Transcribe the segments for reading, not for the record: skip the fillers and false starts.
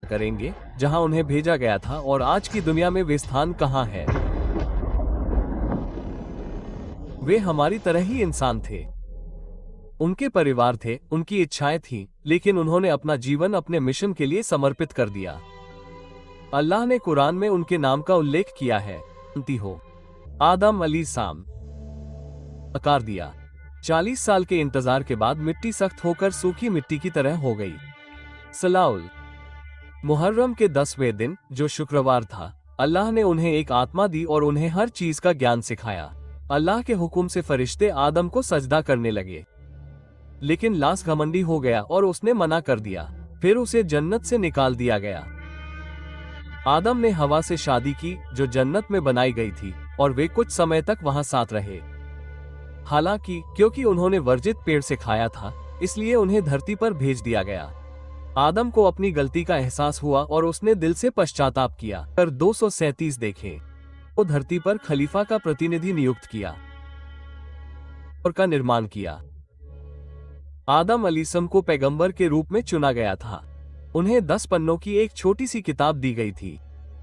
करेंगे जहां उन्हें भेजा गया था और आज की दुनिया में वे स्थान कहां है। वे हमारी तरह ही इंसान थे। उनके परिवार थे, उनकी इच्छाएं थीं, लेकिन उन्होंने अपना जीवन अपने मिशन के लिए समर्पित कर दिया। अल्लाह ने कुरान में उनके नाम का उल्लेख किया है। हो आदम अलैहिस्सलाम आकार दिया। 40 साल के इंतजार के बाद मिट्टी सख्त होकर सूखी मिट्टी की तरह हो गई। सलाउल मुहर्रम के 10वें दिन, जो शुक्रवार था, अल्लाह ने उन्हें एक आत्मा दी और उन्हें हर चीज का ज्ञान सिखाया। अल्लाह के हुक्म से फरिश्ते आदम को सजदा करने लगे, लेकिन लाश घमंडी हो गया और उसने मना कर दिया। फिर उसे जन्नत से निकाल दिया गया। आदम ने हवा से शादी की, जो जन्नत में बनाई गई थी, और वे कुछ समय तक वहां साथ रहे। हालांकि क्योंकि उन्होंने वर्जित पेड़ से खाया था, इसलिए उन्हें धरती पर भेज दिया गया। आदम को अपनी गलती का एहसास हुआ और उसने दिल से पश्चाताप किया। 237 देखें। वो धरती पर खलीफा का प्रतिनिधि नियुक्त किया और का निर्माण किया। आदम अलैहिस्सलाम को पैगंबर के रूप में चुना गया था। उन्हें 10 पन्नों की एक छोटी सी किताब दी गई थी।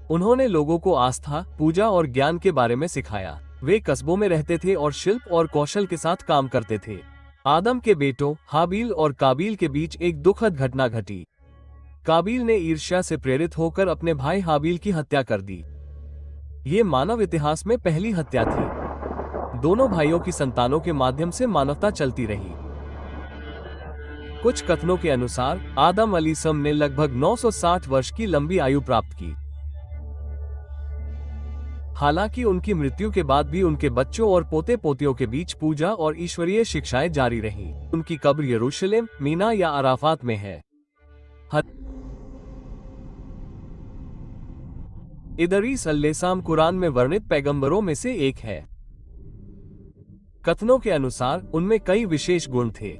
उन्होंने लोगों को आस्था, पूजा और ज्ञान के बारे में सिखाया। वे कस्बों में रहते थे और शिल्प और कौशल के साथ काम करते थे। आदम के बेटों हाबील और काबील के बीच एक दुखद घटना घटी। काबील ने ईर्ष्या से प्रेरित होकर अपने भाई हाबील की हत्या कर दी। ये मानव इतिहास में पहली हत्या थी। दोनों भाइयों की संतानों के माध्यम से मानवता चलती रही। कुछ कथनों के अनुसार आदम अलैहिस्सलाम ने लगभग 960 वर्ष की लंबी आयु प्राप्त की। हालांकि उनकी मृत्यु के बाद भी उनके बच्चों और पोते पोतियों के बीच पूजा और ईश्वरीय शिक्षाएं जारी रहीं। उनकी कब्र यरूशलेम, मीना या अराफात में है। इदरीस अलैहिस्सलाम कुरान में वर्णित पैगंबरों में से एक है। कथनों के अनुसार उनमें कई विशेष गुण थे।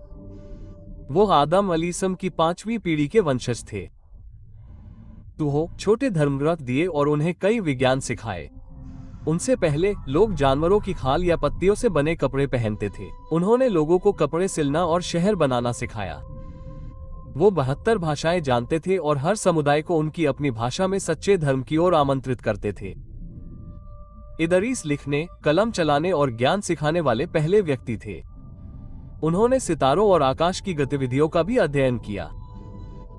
वो आदम अलैहिस्सलाम की 5वीं पीढ़ी के वंशज थे। तो छोटे धर्मग्रंथ दिए और उन्हें कई विज्ञान सिखाए। उनसे पहले लोग जानवरों की खाल या पत्तियों से बने कपड़े पहनते थे। उन्होंने लोगों को कपड़े सिलना और शहर बनाना सिखाया। वो 72 भाषाएं जानते थे और हर समुदाय को उनकी अपनी भाषा में सच्चे धर्म की ओर आमंत्रित करते थे। इदरीस लिखने, कलम चलाने और ज्ञान सिखाने वाले पहले व्यक्ति थे। उन्होंने सितारों और आकाश की गतिविधियों का भी अध्ययन किया।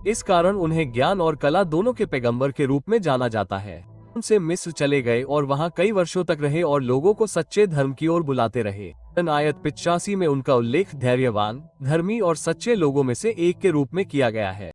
इस कारण उन्हें ज्ञान और कला दोनों के पैगंबर के रूप में जाना जाता है। उनसे मिस्र चले गए और वहां कई वर्षों तक रहे और लोगों को सच्चे धर्म की ओर बुलाते रहे। आयत 85 में उनका उल्लेख धैर्यवान, धर्मी और सच्चे लोगों में से एक के रूप में किया गया है।